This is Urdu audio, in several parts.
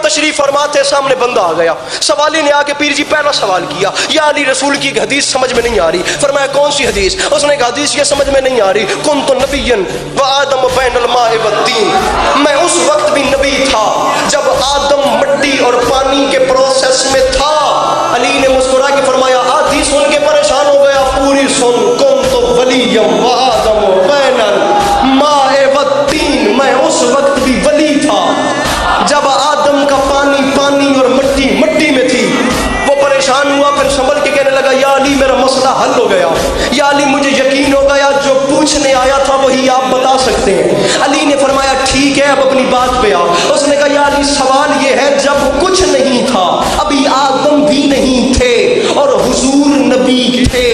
تشریف فرماتے سامنے بندہ آ گیا، سوالی نے آ کے پیر جی پہلا سوال کیا، یا علی رسول کی حدیث سمجھ میں نہیں آ رہی۔ فرمایا کون سی حدیث؟ اس نے کہا حدیث یہ سمجھ میں نہیں آ رہی، کنت نبیا وآدم بین الماء والطین، میں اس وقت بھی نبی تھا جب آدم مٹی اور پانی کے پروسیس میں تھا۔ علی نے مسکرا کے فرمایا آدھی سن کے پریشان ہو گیا، پوری سن، کنت ولیا وآدم بین الماء والطین، میں اس وقت بھی ولی تھا جب آدم کا پانی اور مٹی میں تھی۔ وہ پریشان ہوا، پھر سنبھل کے کہنے لگا یا علی میرا مسئلہ حل ہو گیا، یا علی مجھے یقین ہو گیا جو پوچھنے آیا تھا وہی آپ بتا سکتے ہیں۔ علی نے فرمایا ٹھیک ہے اب اپنی بات پہ آ۔ اس نے کہا یا علی سوال یہ ہے جب کچھ نہیں تھا، ابھی آدم بھی نہیں تھے اور حضور نبی تھے،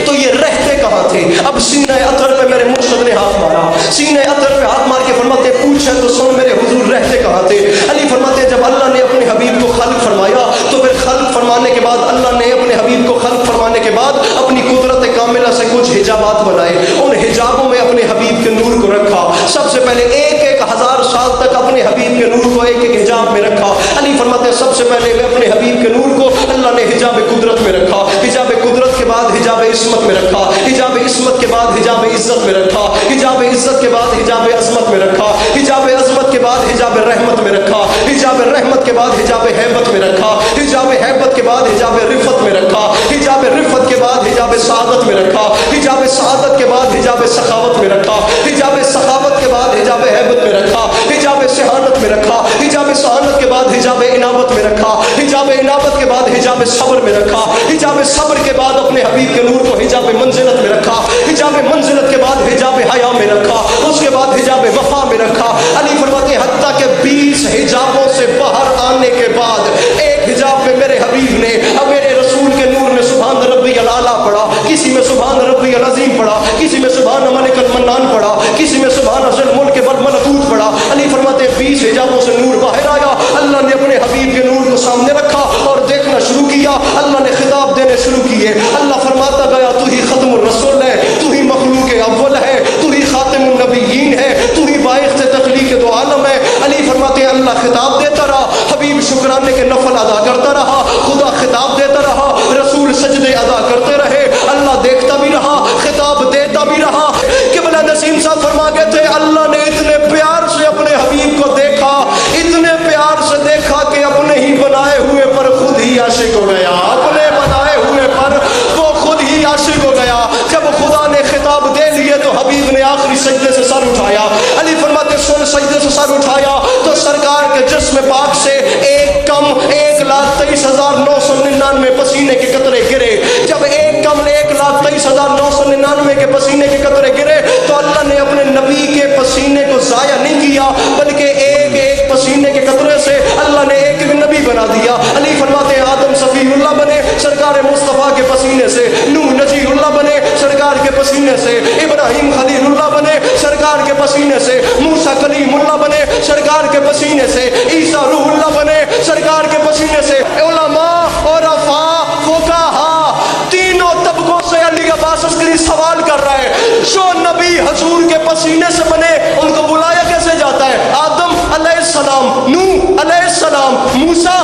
تو یہ رہتے کہاں تھے؟ اب سینہ اطہر پہ میرے مرشد نے ہاتھ مارا، سینہ اطہر پہ ہاتھ مار کے فرماتے پوچھے تو سن میرے حضور رہتے کہاں تھے؟ علی فرماتے جب اللہ نے اپنے حبیب کو خلق فرمایا تو پھر خلق فرمانے کے بعد اللہ نے اپنے حبیب کو خلق فرمانے کے بعد اپنی قدرت کاملہ سے کچھ حجابات بنائے، ان حجابوں میں اپنے حبیب کے نور کو رکھا۔ سب سے پہلے 1000 سال تک اپنے حبیب کے نور کو ایک حجاب میں رکھا۔ علی فرماتے ہیں سب سے پہلے میں اپنے حبیب کے نور کو اللہ نے حجاب قدرت میں رکھا، حجاب قدرت کے بعد حجاب عصمت میں رکھا، حجاب عصمت کے بعد حجاب عزت میں رکھا، حجاب عزت کے بعد حجاب عظمت میں رکھا، حجاب عظمت کے بعد حجاب رحمت میں رکھا، حجاب رحمت کے بعد حجاب ہیبت میں رکھا، حجاب ہیبت کے بعد حجاب رفت میں رکھا، حجاب رفت کے بعد حجاب سعادت میں رکھا، حجاب سعادت کے بعد حجاب سخاوت میں رکھا، حجاب سخاوت کے بعد حجاب ہیبت میں رکھا، حجاب سہانت میں رکھا، حجاب سہانت کے بعد حجاب انابت میں رکھا، حجاب انابت کے بعد حجاب صبر میں رکھا، حجاب صبر کے بعد اپنے حبیب کے نور کو حجاب منزلت میں رکھا، حجاب منزلت کے بعد حجاب حیا میں رکھا، اس کے بعد حجاب وفا میں رکھا۔ علی فرماتے ہیں حتیٰ کہ 20 حجابوں سے باہر آنے کے بعد ایک حجاب میں میرے حبیب نے اب میرے رسول کے نور میں سبحان ربی الاعلیٰ پڑھا، کسی میں سبحان ربی العظیم پڑھا، کسی میں سبحان ملک المنان پڑھا، کسی میں سبحان ذی الملک والملکوت پڑھا۔ علی فرماتے ہیں 20 حجابوں سے نور باہر آیا، اللہ نے اپنے حبیب کے نور کو سامنے رکھا اور دیکھنا شروع کیا، اللہ نے خطاب دینے شروع کیے۔ اللہ فرماتا گیا تو ہی ختم الرسول ہے، تو ہی مخلوق اول ہے، تو ہی خاتم النبیین ہے، تو ہی باعث تخلیق دو عالم ہے۔ علی فرماتے ہیں اللہ خطاب دیتا رہا، حبیب شکرانے کے نفل ادا کرتا رہا، خدا خطاب دیتا رہا، رسول سجدے ادا کرتے رہے، اللہ دیکھتا بھی رہا، خطاب دیتا بھی رہا۔ قبلہ نسیم صاحب فرما گئے تھے اللہ نے اتنے پیار سے اپنے حبیب کو دیکھا، اتنے پیار سے دیکھا کہ اپنے ہی بنائے ہوئے پر خود ہی عاشق ہو گیا، اپنے بنائے ہوئے پر وہ خود ہی عاشق ہو گیا۔ جب خدا نے خطاب دے لیے تو حبیب نے آخری سجدے سے سر اٹھایا۔ علی فرماتے سن سجدے سے سر اٹھایا تو سرکار کے جسم پاک سے 1,23,999 پسینے کے قطرے گرے۔ جب 1,23,999 کے پسینے کے قطرے گرے تو اللہ نے اپنے نبی کے پسینے کو ضائع نہیں کیا بلکہ ایک پسینے کے قطرے سے اللہ نے ایک نبی بنا دیا۔ علی فرماتے ہیں آدم صفی اللہ بنے سرکار مصطفیٰ کے پسینے سے، نوح نجی اللہ بنے سرکار کے پسینے سے، ابراہیم خلیل اللہ بنے سرکار کے پسینے سے، موسیٰ کلیم اللہ بنے سرکار کے پسینے سے، عیسیٰ روح اللہ بنے سرکار کے پسینے سے۔ علماء عرفاء فقہاء تینوں طبقوں سے علی عباس عسکری سوال کر رہا ہے جو نبی حضور کے پسینے سے بنے ان کو بلایا کیسے جاتا ہے؟ آدم علیہ السلام، نوح علیہ السلام، موسیٰ